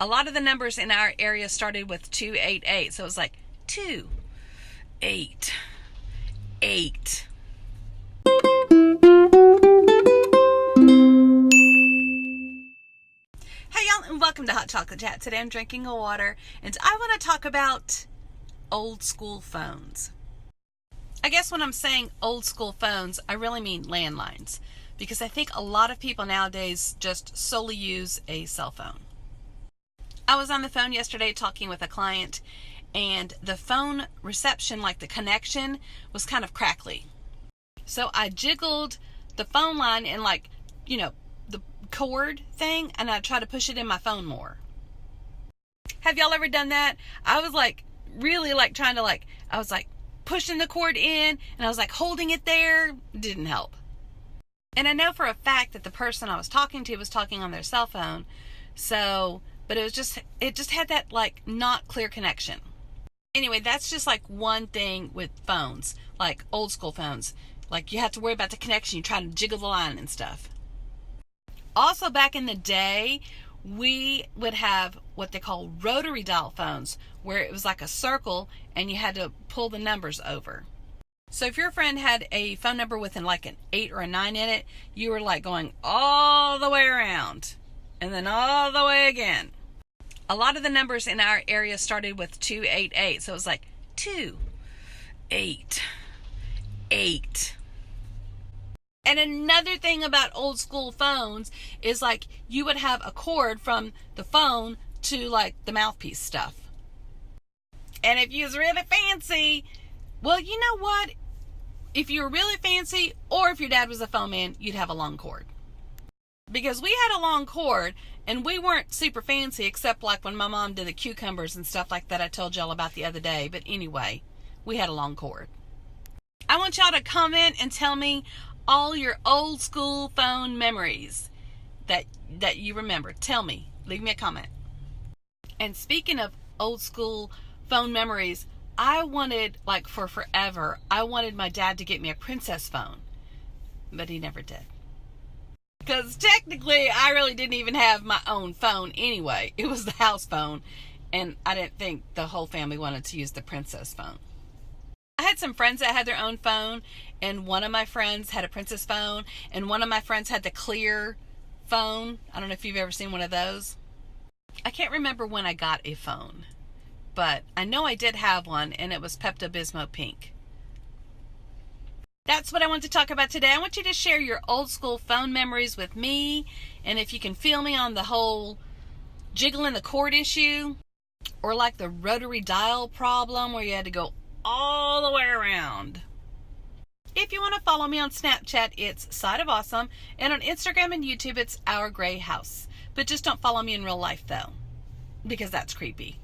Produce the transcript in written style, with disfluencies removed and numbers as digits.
A lot of the numbers in our area started with 288, so it was like 2, 8, 8. Hey y'all, and welcome to Hot Chocolate Chat. Today I'm drinking a water, and I want to talk about old school phones. I guess when I'm saying old school phones, I really mean landlines, because I think a lot of people nowadays just solely use a cell phone. I was on the phone yesterday talking with a client, and the phone reception, like the connection, was kind of crackly. So I jiggled the phone line and the cord thing, and I tried to push it in my phone more. Have y'all ever done that? I was really trying to I was pushing the cord in, and I was holding it there. Didn't help. And I know for a fact that the person I was talking to was talking on their cell phone. But it just had that not clear connection. Anyway, that's just one thing with phones, like old school phones. You have to worry about the connection. You try to jiggle the line and stuff. Also, back in the day, we would have what they call rotary dial phones, where it was like a circle and you had to pull the numbers over. So if your friend had a phone number with an 8 or a 9 in it, you were going all the way around and then all the way again. A lot of the numbers in our area started with 288, so it was 2, 8, 8. And another thing about old school phones is you would have a cord from the phone to the mouthpiece stuff. And if you was really fancy, well, you know what? If you were really fancy, or if your dad was a phone man, you'd have a long cord. Because we had a long cord, and we weren't super fancy, except when my mom did the cucumbers and stuff like that I told y'all about the other day. But anyway, we had a long cord. I want y'all to comment and tell me all your old school phone memories that you remember. Tell me. Leave me a comment. And speaking of old school phone memories, I wanted, for forever, I wanted my dad to get me a princess phone. But he never did. Because technically, I really didn't even have my own phone anyway. It was the house phone. And I didn't think the whole family wanted to use the princess phone. I had some friends that had their own phone. And one of my friends had a princess phone. And one of my friends had the clear phone. I don't know if you've ever seen one of those. I can't remember when I got a phone. But I know I did have one. And it was Pepto-Bismol pink. That's what I want to talk about today. I want you to share your old school phone memories with me. And if you can feel me on the whole jiggling the cord issue, or the rotary dial problem where you had to go all the way around. If you want to follow me on Snapchat, it's Side of Awesome. And on Instagram and YouTube, it's Our Gray House. But just don't follow me in real life, though, because that's creepy.